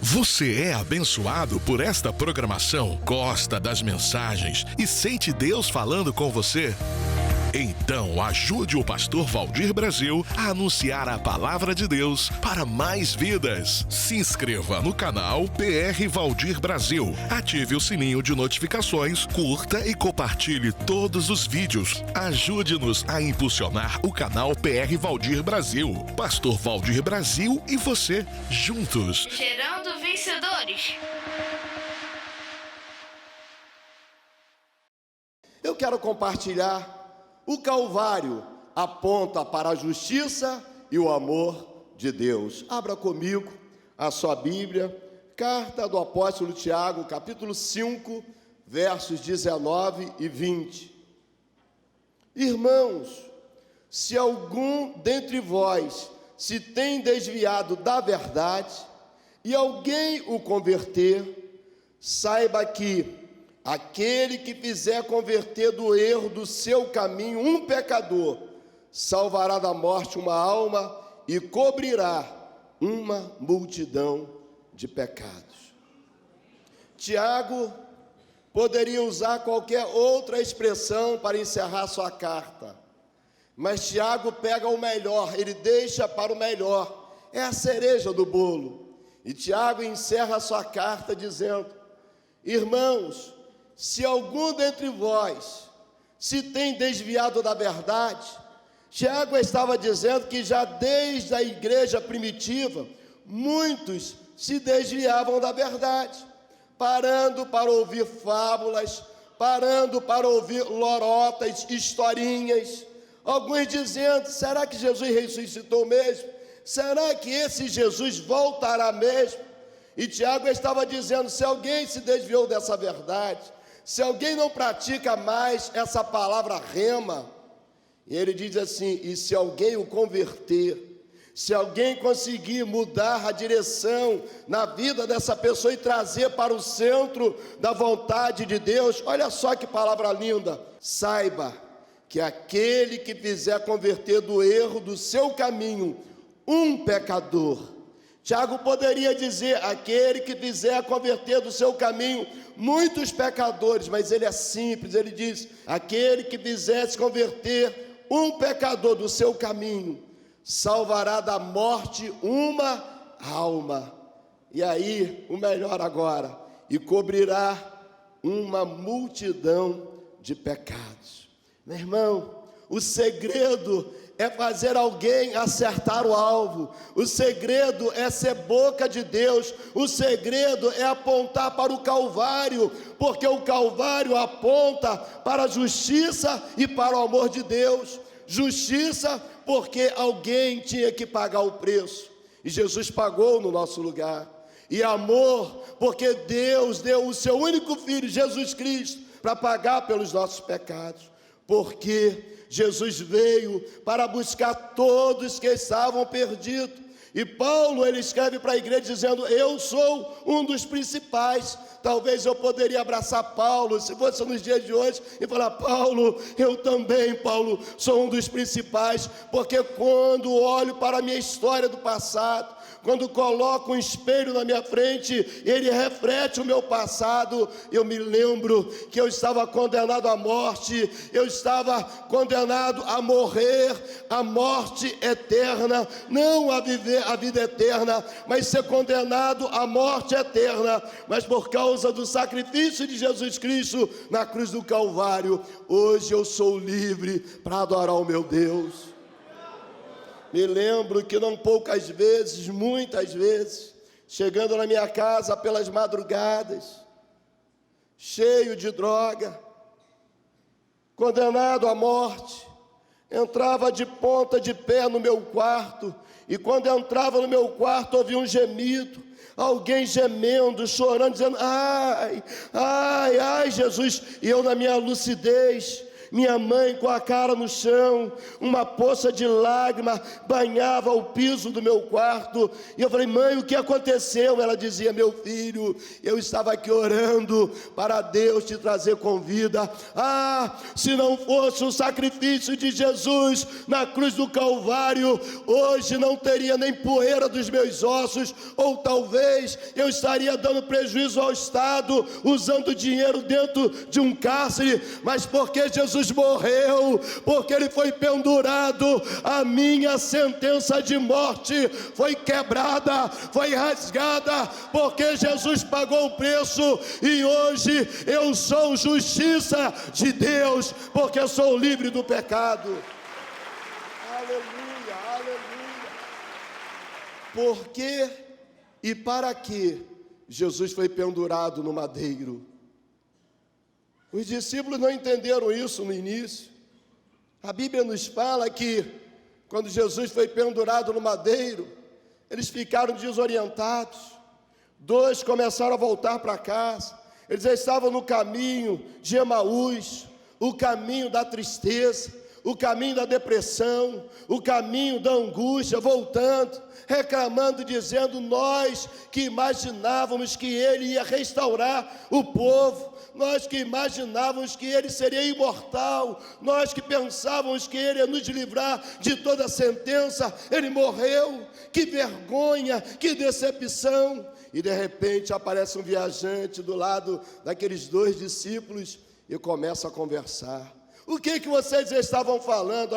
Você é abençoado por esta programação? Gosta das mensagens e sente Deus falando com você? Então ajude o pastor Valdir Brasil a anunciar a palavra de Deus para mais vidas. Se inscreva no canal PR Valdir Brasil. Ative o sininho de notificações, curta e compartilhe todos os vídeos. Ajude-nos a impulsionar o canal PR Valdir Brasil. Pastor Valdir Brasil e você, juntos. Gerando vencedores. Eu quero compartilhar. O Calvário aponta para a justiça e o amor de Deus. Abra comigo a sua Bíblia, carta do apóstolo Tiago, capítulo 5, versos 19 e 20. Irmãos, se algum dentre vós se tem desviado da verdade e alguém o converter, saiba que aquele que fizer converter do erro do seu caminho um pecador, salvará da morte uma alma e cobrirá uma multidão de pecados. Tiago poderia usar qualquer outra expressão para encerrar sua carta, mas Tiago pega o melhor, ele deixa para o melhor, é a cereja do bolo. E Tiago encerra sua carta dizendo: irmãos, se algum dentre vós se tem desviado da verdade, Tiago estava dizendo que já desde a igreja primitiva, muitos se desviavam da verdade, parando para ouvir fábulas, parando para ouvir lorotas, historinhas, alguns dizendo: será que Jesus ressuscitou mesmo? Será que esse Jesus voltará mesmo? E Tiago estava dizendo: se alguém se desviou dessa verdade, se alguém não pratica mais essa palavra rema, e ele diz assim: e se alguém o converter, se alguém conseguir mudar a direção na vida dessa pessoa e trazer para o centro da vontade de Deus, olha só que palavra linda, saiba que aquele que fizer converter do erro do seu caminho um pecador. Tiago poderia dizer: aquele que fizer converter do seu caminho muitos pecadores, mas ele é simples, ele diz: aquele que fizesse converter um pecador do seu caminho, salvará da morte uma alma. E aí, o melhor agora, e cobrirá uma multidão de pecados. Meu irmão, o segredo é fazer alguém acertar o alvo, o segredo é ser boca de Deus, o segredo é apontar para o Calvário, porque o Calvário aponta para a justiça e para o amor de Deus. Justiça porque alguém tinha que pagar o preço, e Jesus pagou no nosso lugar. E amor porque Deus deu o seu único Filho, Jesus Cristo, para pagar pelos nossos pecados. Porque Jesus veio para buscar todos que estavam perdidos. E Paulo, ele escreve para a igreja dizendo: eu sou um dos principais. Talvez eu poderia abraçar Paulo, se fosse nos dias de hoje, e falar: Paulo, eu também, Paulo, sou um dos principais. Porque quando olho para a minha história do passado, quando coloco um espelho na minha frente, ele reflete o meu passado, eu me lembro que eu estava condenado à morte, eu estava condenado a morrer, a morte eterna, não a viver a vida eterna, mas ser condenado à morte eterna. Mas por causa do sacrifício de Jesus Cristo na cruz do Calvário, hoje eu sou livre para adorar o meu Deus. Me lembro que não poucas vezes, muitas vezes, chegando na minha casa pelas madrugadas, cheio de droga, condenado à morte, entrava de ponta de pé no meu quarto, e quando entrava no meu quarto, ouvia um gemido, alguém gemendo, chorando, dizendo: ai, ai, ai, Jesus. E eu, na minha lucidez, minha mãe com a cara no chão, uma poça de lágrima banhava o piso do meu quarto, e eu falei: mãe, o que aconteceu? Ela dizia: meu filho, eu estava aqui orando para Deus te trazer com vida. Se não fosse o sacrifício de Jesus na cruz do Calvário, hoje não teria nem poeira dos meus ossos, ou talvez eu estaria dando prejuízo ao Estado, usando dinheiro dentro de um cárcere, mas porque Jesus morreu, porque Ele foi pendurado, a minha sentença de morte foi quebrada, foi rasgada, porque Jesus pagou o preço, e hoje eu sou justiça de Deus, porque sou livre do pecado. Aleluia, aleluia. Por que e para que Jesus foi pendurado no madeiro? Os discípulos não entenderam isso no início. A Bíblia nos fala que quando Jesus foi pendurado no madeiro, eles ficaram desorientados. 2 começaram a voltar para casa. Eles já estavam no caminho de Emaús, o caminho da tristeza, o caminho da depressão, o caminho da angústia, voltando, reclamando, dizendo: nós que imaginávamos que Ele ia restaurar o povo, nós que imaginávamos que Ele seria imortal, nós que pensávamos que Ele ia nos livrar de toda sentença, Ele morreu, que vergonha, que decepção. E de repente aparece um viajante do lado daqueles 2 discípulos e começa a conversar. O que vocês estavam falando?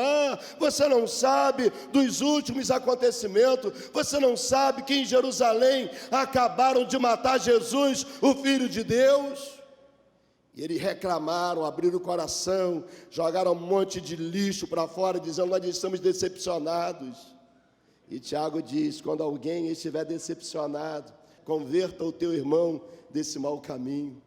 Você não sabe dos últimos acontecimentos? Você não sabe que em Jerusalém acabaram de matar Jesus, o Filho de Deus? E eles reclamaram, abriram o coração, jogaram um monte de lixo para fora, dizendo: nós estamos decepcionados. E Tiago diz: quando alguém estiver decepcionado, converta o teu irmão desse mau caminho.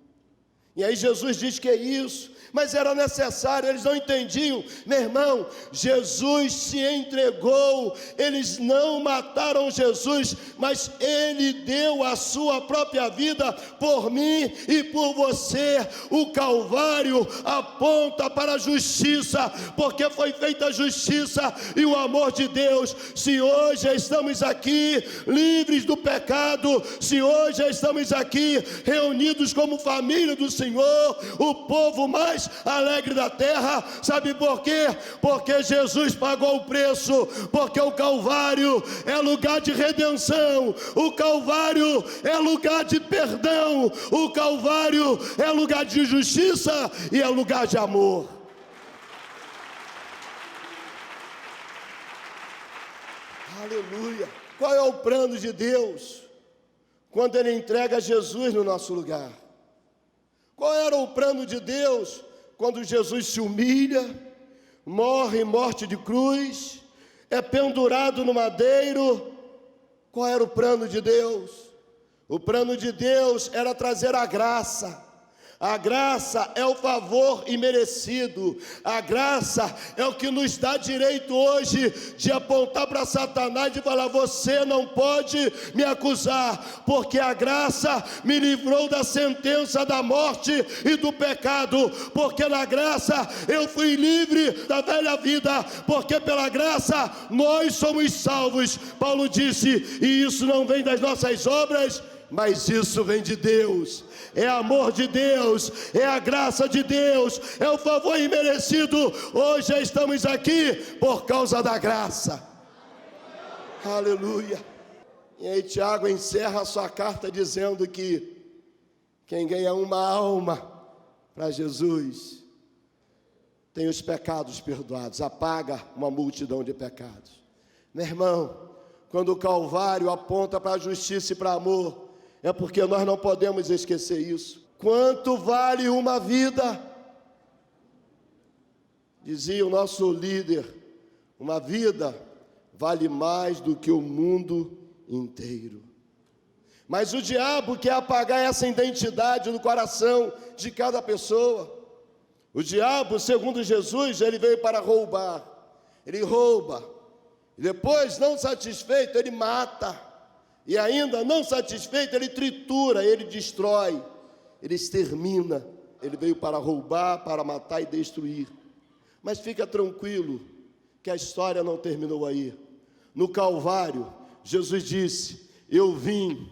E aí Jesus diz que é isso, mas era necessário, eles não entendiam. Meu irmão, Jesus se entregou, eles não mataram Jesus, mas Ele deu a sua própria vida por mim e por você. O Calvário aponta para a justiça, porque foi feita a justiça e o amor de Deus. Se hoje estamos aqui livres do pecado, se hoje estamos aqui reunidos como família do Senhor, o povo mais alegre da terra, sabe por quê? Porque Jesus pagou o preço, porque o Calvário é lugar de redenção, o Calvário é lugar de perdão, o Calvário é lugar de justiça e é lugar de amor. Aleluia. Qual é o plano de Deus quando Ele entrega Jesus no nosso lugar? Qual era o plano de Deus quando Jesus se humilha, morre morte de cruz, é pendurado no madeiro? Qual era o plano de Deus? O plano de Deus era trazer a graça. A graça é o favor imerecido. A graça é o que nos dá direito hoje de apontar para Satanás e falar: você não pode me acusar, porque a graça me livrou da sentença da morte e do pecado, porque na graça eu fui livre da velha vida, porque pela graça nós somos salvos. Paulo disse: e isso não vem das nossas obras, mas isso vem de Deus. É amor de Deus, é a graça de Deus, é o favor imerecido. Hoje estamos aqui por causa da graça. Aleluia. E aí Tiago encerra a sua carta dizendo que quem ganha uma alma para Jesus tem os pecados perdoados, apaga uma multidão de pecados. Meu irmão, quando o Calvário aponta para a justiça e para o amor, é porque nós não podemos esquecer isso. Quanto vale uma vida? Dizia o nosso líder: uma vida vale mais do que o mundo inteiro. Mas o diabo quer apagar essa identidade no coração de cada pessoa. O diabo, segundo Jesus, ele veio para roubar. Ele rouba. E depois, não satisfeito, ele mata. E ainda não satisfeito, ele tritura, ele destrói, ele extermina. Ele veio para roubar, para matar e destruir. Mas fica tranquilo, que a história não terminou aí. No Calvário, Jesus disse: eu vim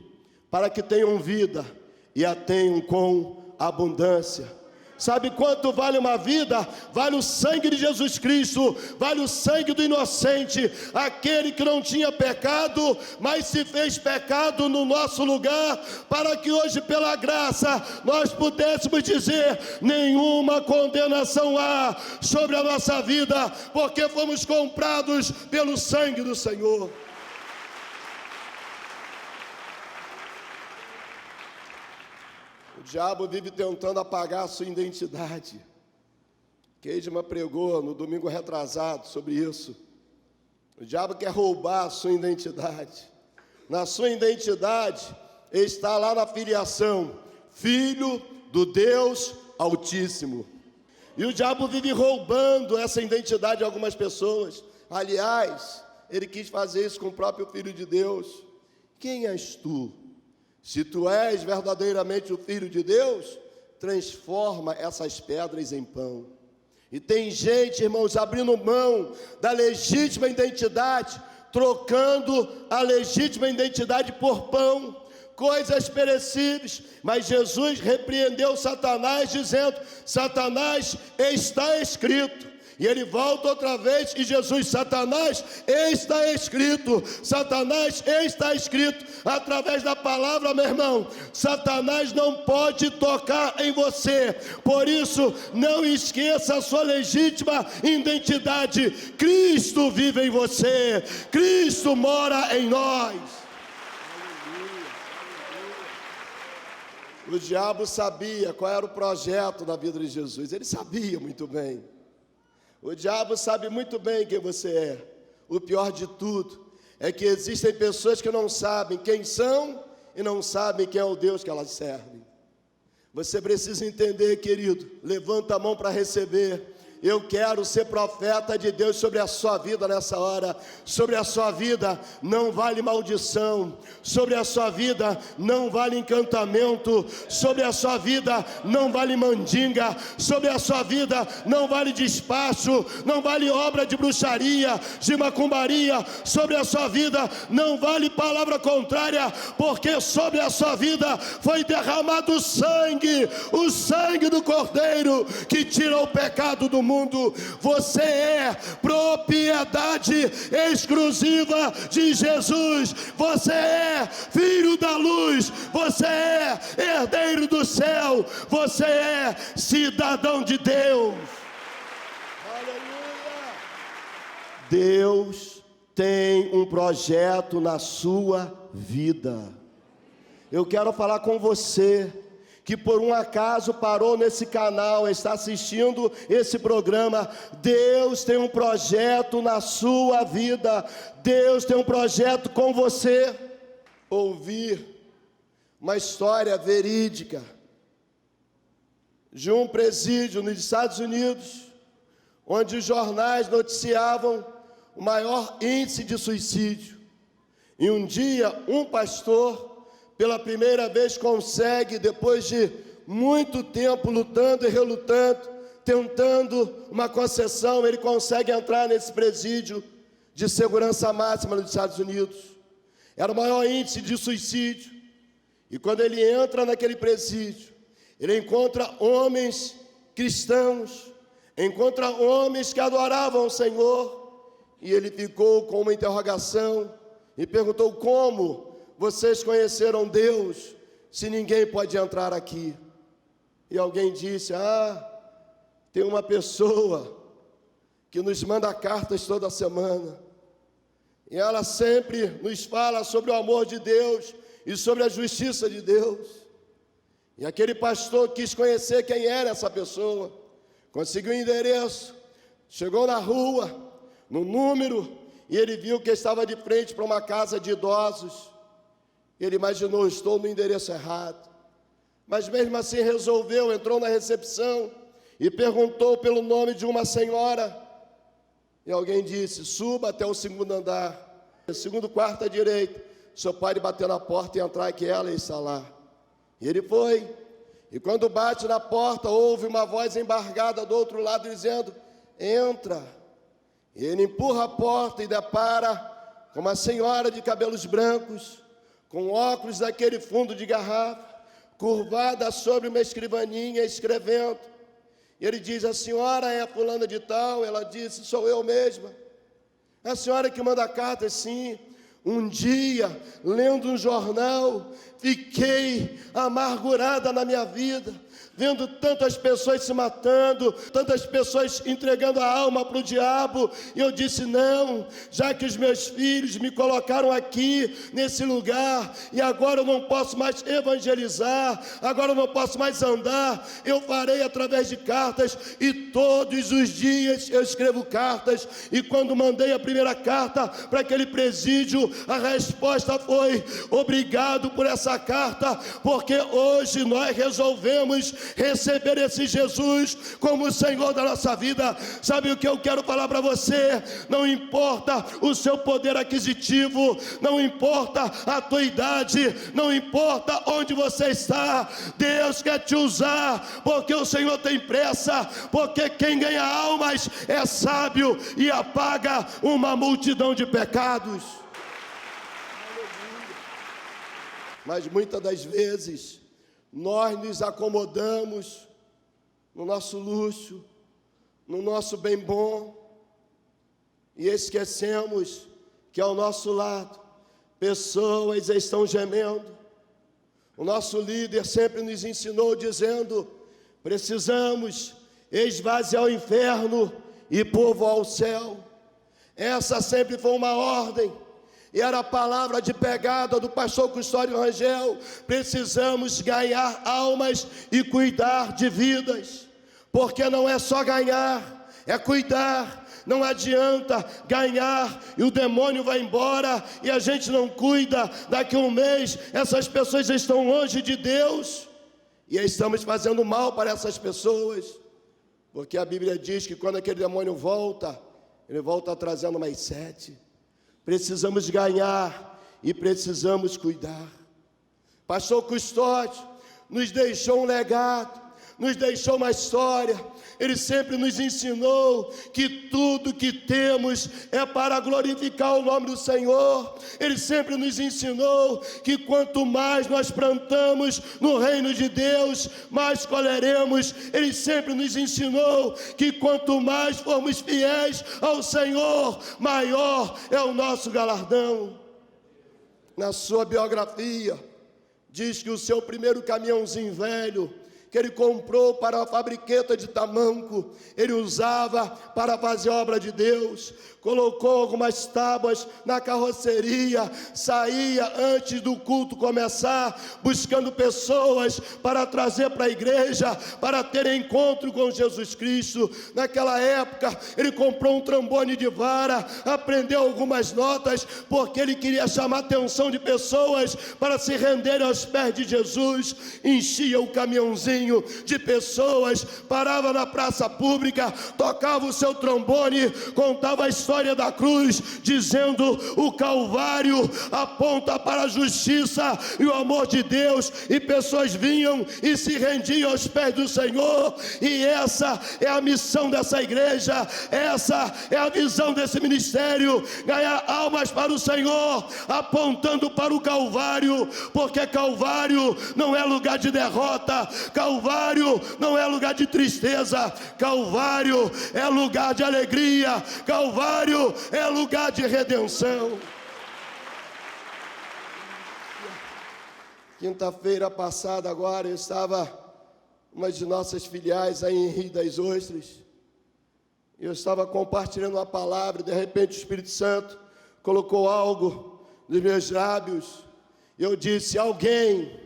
para que tenham vida e a tenham com abundância. Sabe quanto vale uma vida? Vale o sangue de Jesus Cristo, vale o sangue do inocente, aquele que não tinha pecado, mas se fez pecado no nosso lugar, para que hoje, pela graça, nós pudéssemos dizer: nenhuma condenação há sobre a nossa vida, porque fomos comprados pelo sangue do Senhor. O diabo vive tentando apagar a sua identidade. Keidman pregou no domingo retrasado sobre isso. O diabo quer roubar a sua identidade. Na sua identidade está lá na filiação: Filho do Deus Altíssimo. E o diabo vive roubando essa identidade de algumas pessoas. Aliás, ele quis fazer isso com o próprio Filho de Deus. Quem és tu? Se tu és verdadeiramente o Filho de Deus, transforma essas pedras em pão. E tem gente, irmãos, abrindo mão da legítima identidade, trocando a legítima identidade por pão, coisas perecíveis. Mas Jesus repreendeu Satanás, dizendo: Satanás, está escrito. E ele volta outra vez e Jesus: Satanás, está escrito. Satanás, está escrito. Através da palavra, meu irmão, Satanás não pode tocar em você. Por isso, não esqueça a sua legítima identidade. Cristo vive em você. Cristo mora em nós. O diabo sabia qual era o projeto da vida de Jesus. Ele sabia muito bem. O diabo sabe muito bem quem você é. O pior de tudo é que existem pessoas que não sabem quem são e não sabem quem é o Deus que elas servem. Você precisa entender, querido. Levanta a mão para receber. Eu quero ser profeta de Deus sobre a sua vida nessa hora. Sobre a sua vida não vale maldição. Sobre a sua vida não vale encantamento. Sobre a sua vida não vale mandinga. Sobre a sua vida não vale despacho. Não vale obra de bruxaria, de macumbaria. Sobre a sua vida não vale palavra contrária, porque sobre a sua vida foi derramado o sangue do Cordeiro que tira o pecado do mundo. Você é propriedade exclusiva de Jesus. Você é filho da luz. Você é herdeiro do céu. Você é cidadão de Deus. Aleluia! Deus tem um projeto na sua vida. Eu quero falar com você que por um acaso parou nesse canal, está assistindo esse programa. Deus tem um projeto na sua vida. Deus tem um projeto com você. Ouvir uma história verídica de um presídio nos Estados Unidos, onde os jornais noticiavam o maior índice de suicídio. E um dia, um pastor, pela primeira vez, consegue, depois de muito tempo lutando e relutando, tentando uma concessão, ele consegue entrar nesse presídio de segurança máxima nos Estados Unidos. Era o maior índice de suicídio. E quando ele entra naquele presídio, ele encontra homens cristãos, encontra homens que adoravam o Senhor, e ele ficou com uma interrogação e perguntou: como vocês conheceram Deus, se ninguém pode entrar aqui? E alguém disse: tem uma pessoa que nos manda cartas toda semana, e ela sempre nos fala sobre o amor de Deus e sobre a justiça de Deus. E aquele pastor quis conhecer quem era essa pessoa, conseguiu o endereço, chegou na rua, no número, e ele viu que estava de frente para uma casa de idosos. Ele imaginou: estou no endereço errado. Mas mesmo assim resolveu, entrou na recepção e perguntou pelo nome de uma senhora. E alguém disse: suba até o segundo andar, segundo quarto à direita. O senhor pode bater na porta e entrar, que ela está lá. E ele foi. E quando bate na porta, ouve uma voz embargada do outro lado dizendo: entra. Ele empurra a porta e depara com uma senhora de cabelos brancos, com óculos daquele fundo de garrafa, curvada sobre uma escrivaninha, escrevendo. E ele diz: a senhora é a fulana de tal? Ela disse: sou eu mesma. A senhora que manda a carta? Sim. Um dia, lendo um jornal, fiquei amargurada na minha vida, vendo tantas pessoas se matando, tantas pessoas entregando a alma para o diabo, e eu disse: não, já que os meus filhos me colocaram aqui, nesse lugar, e agora eu não posso mais evangelizar, agora eu não posso mais andar, eu farei através de cartas, e todos os dias eu escrevo cartas, e quando mandei a primeira carta para aquele presídio, a resposta foi: obrigado por essa carta, porque hoje nós resolvemos receber esse Jesus como o Senhor da nossa vida. Sabe o que eu quero falar para você? Não importa o seu poder aquisitivo, não importa a tua idade, não importa onde você está, Deus quer te usar, porque o Senhor tem pressa, porque quem ganha almas é sábio e apaga uma multidão de pecados. Mas muitas das vezes nós nos acomodamos no nosso luxo, no nosso bem bom, e esquecemos que ao nosso lado pessoas estão gemendo. O nosso líder sempre nos ensinou dizendo: precisamos esvaziar o inferno e povoar o céu. Essa sempre foi uma ordem. E era a palavra de pegada do pastor Custódio Rangel: precisamos ganhar almas e cuidar de vidas, porque não é só ganhar, é cuidar. Não adianta ganhar e o demônio vai embora e a gente não cuida. Daqui a um mês essas pessoas estão longe de Deus e estamos fazendo mal para essas pessoas, porque a Bíblia diz que quando aquele demônio volta, ele volta trazendo mais 7. Precisamos ganhar e precisamos cuidar. Pastor Custódio nos deixou um legado, nos deixou uma história. Ele sempre nos ensinou que tudo que temos é para glorificar o nome do Senhor. Ele sempre nos ensinou que quanto mais nós plantamos no reino de Deus, mais colheremos. Ele sempre nos ensinou que quanto mais formos fiéis ao Senhor, maior é o nosso galardão. Na sua biografia, diz que o seu primeiro caminhãozinho velho, que ele comprou para a fabriqueta de tamanco, ele usava para fazer a obra de Deus. Colocou algumas tábuas na carroceria, saía antes do culto começar, buscando pessoas para trazer para a igreja, para ter encontro com Jesus Cristo. Naquela época, ele comprou um trombone de vara, aprendeu algumas notas, porque ele queria chamar a atenção de pessoas para se renderem aos pés de Jesus. Enchia o caminhãozinho de pessoas, parava na praça pública, tocava o seu trombone, contava a história da cruz, dizendo: o Calvário aponta para a justiça e o amor de Deus, e pessoas vinham e se rendiam aos pés do Senhor. E essa é a missão dessa igreja, essa é a visão desse ministério: ganhar almas para o Senhor, apontando para o Calvário, porque Calvário não é lugar de derrota, Calvário não é lugar de tristeza, Calvário é lugar de alegria, Calvário é lugar de redenção. Quinta-feira passada agora, eu estava uma de nossas filiais aí em Rio das Ostras. Eu estava compartilhando uma palavra, e de repente o Espírito Santo colocou algo nos meus lábios. Eu disse: alguém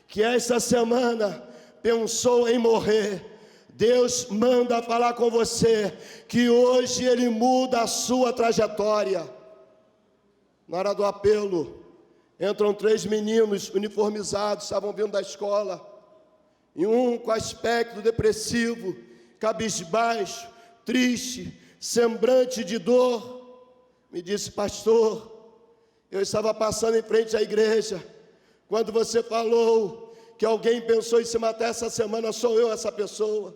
que essa semana pensou em morrer, Deus manda falar com você que hoje Ele muda a sua trajetória. Na hora do apelo, entram 3 meninos uniformizados, estavam vindo da escola, e um com aspecto depressivo, cabisbaixo, triste, semblante de dor, me disse: pastor, eu estava passando em frente à igreja, quando você falou que alguém pensou em se matar essa semana, sou eu essa pessoa.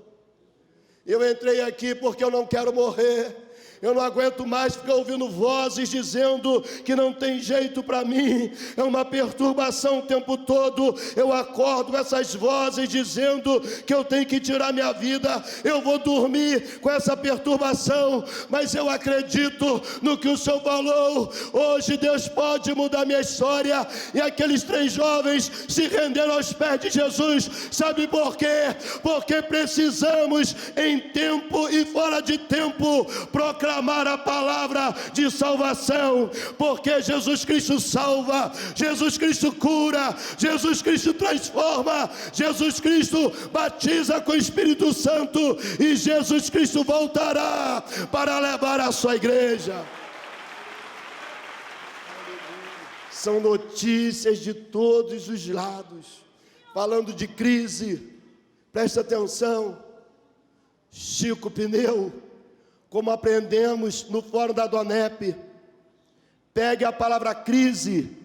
Eu entrei aqui porque eu não quero morrer. Eu não aguento mais ficar ouvindo vozes dizendo que não tem jeito para mim. É uma perturbação o tempo todo. Eu acordo com essas vozes dizendo que eu tenho que tirar minha vida. Eu vou dormir com essa perturbação, mas eu acredito no que o Senhor falou. Hoje Deus pode mudar minha história. E aqueles 3 jovens se renderam aos pés de Jesus. Sabe por quê? Porque precisamos, em tempo e fora de tempo, proclamar a palavra de salvação, porque Jesus Cristo salva, Jesus Cristo cura, Jesus Cristo transforma, Jesus Cristo batiza com o Espírito Santo e Jesus Cristo voltará para levar a sua igreja. São notícias de todos os lados, falando de crise. Presta atenção, Chico Pneu, como aprendemos no fórum da Donep, pegue a palavra crise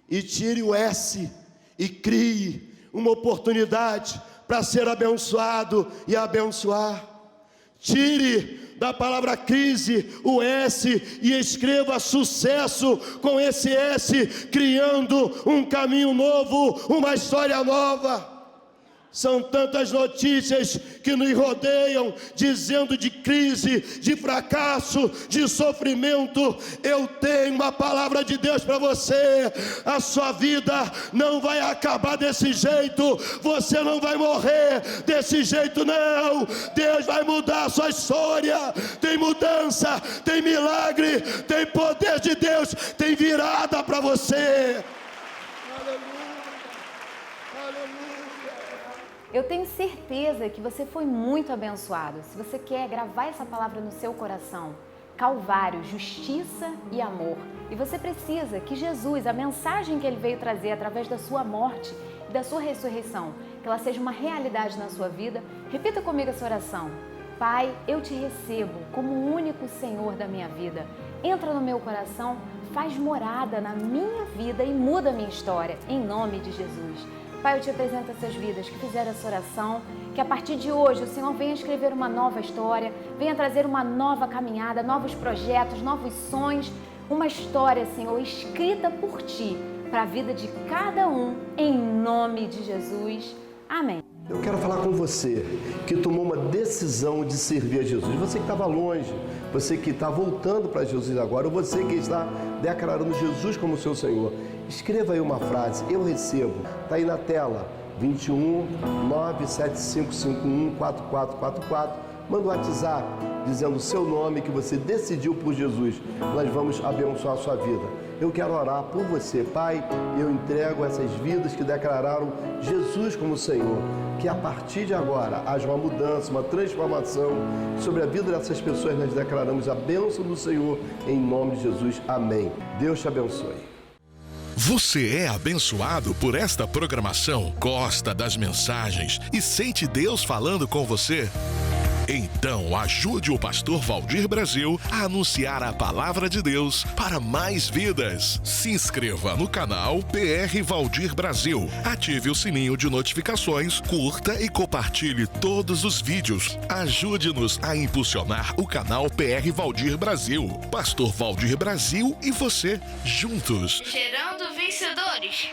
e tire o S e crie uma oportunidade para ser abençoado e abençoar. Tire da palavra crise o S e escreva sucesso com esse S, criando um caminho novo, uma história nova. São tantas notícias que nos rodeiam, dizendo de crise, de fracasso, de sofrimento. Eu tenho uma palavra de Deus para você. A sua vida não vai acabar desse jeito. Você não vai morrer desse jeito, não. Deus vai mudar a sua história. Tem mudança, tem milagre, tem poder de Deus, tem virada para você. Eu tenho certeza que você foi muito abençoado. Se você quer gravar essa palavra no seu coração, Calvário, justiça e amor. E você precisa que Jesus, a mensagem que Ele veio trazer através da sua morte e da sua ressurreição, que ela seja uma realidade na sua vida. Repita comigo essa oração. Pai, eu te recebo como o único Senhor da minha vida. Entra no meu coração, faz morada na minha vida e muda a minha história, em nome de Jesus. Pai, eu te apresento essas vidas que fizeram essa oração, que a partir de hoje o Senhor venha escrever uma nova história, venha trazer uma nova caminhada, novos projetos, novos sonhos, uma história, Senhor, escrita por Ti, para a vida de cada um, em nome de Jesus. Amém. Eu quero falar com você que tomou uma decisão de servir a Jesus. Você que estava longe, você que está voltando para Jesus agora, ou você que está declarando Jesus como seu Senhor. Escreva aí uma frase, eu recebo. Está aí na tela, 21 97551 4444. Manda um WhatsApp dizendo o seu nome que você decidiu por Jesus. Nós vamos abençoar a sua vida. Eu quero orar por você, Pai. Eu entrego essas vidas que declararam Jesus como Senhor. Que a partir de agora haja uma mudança, uma transformação sobre a vida dessas pessoas. Nós declaramos a bênção do Senhor em nome de Jesus. Amém. Deus te abençoe. Você é abençoado por esta programação? Gosta das mensagens e sente Deus falando com você? Então ajude o pastor Valdir Brasil a anunciar a palavra de Deus para mais vidas. Se inscreva no canal PR Valdir Brasil. Ative o sininho de notificações, curta e compartilhe todos os vídeos. Ajude-nos a impulsionar o canal PR Valdir Brasil. Pastor Valdir Brasil e você, juntos. Gerando vencedores.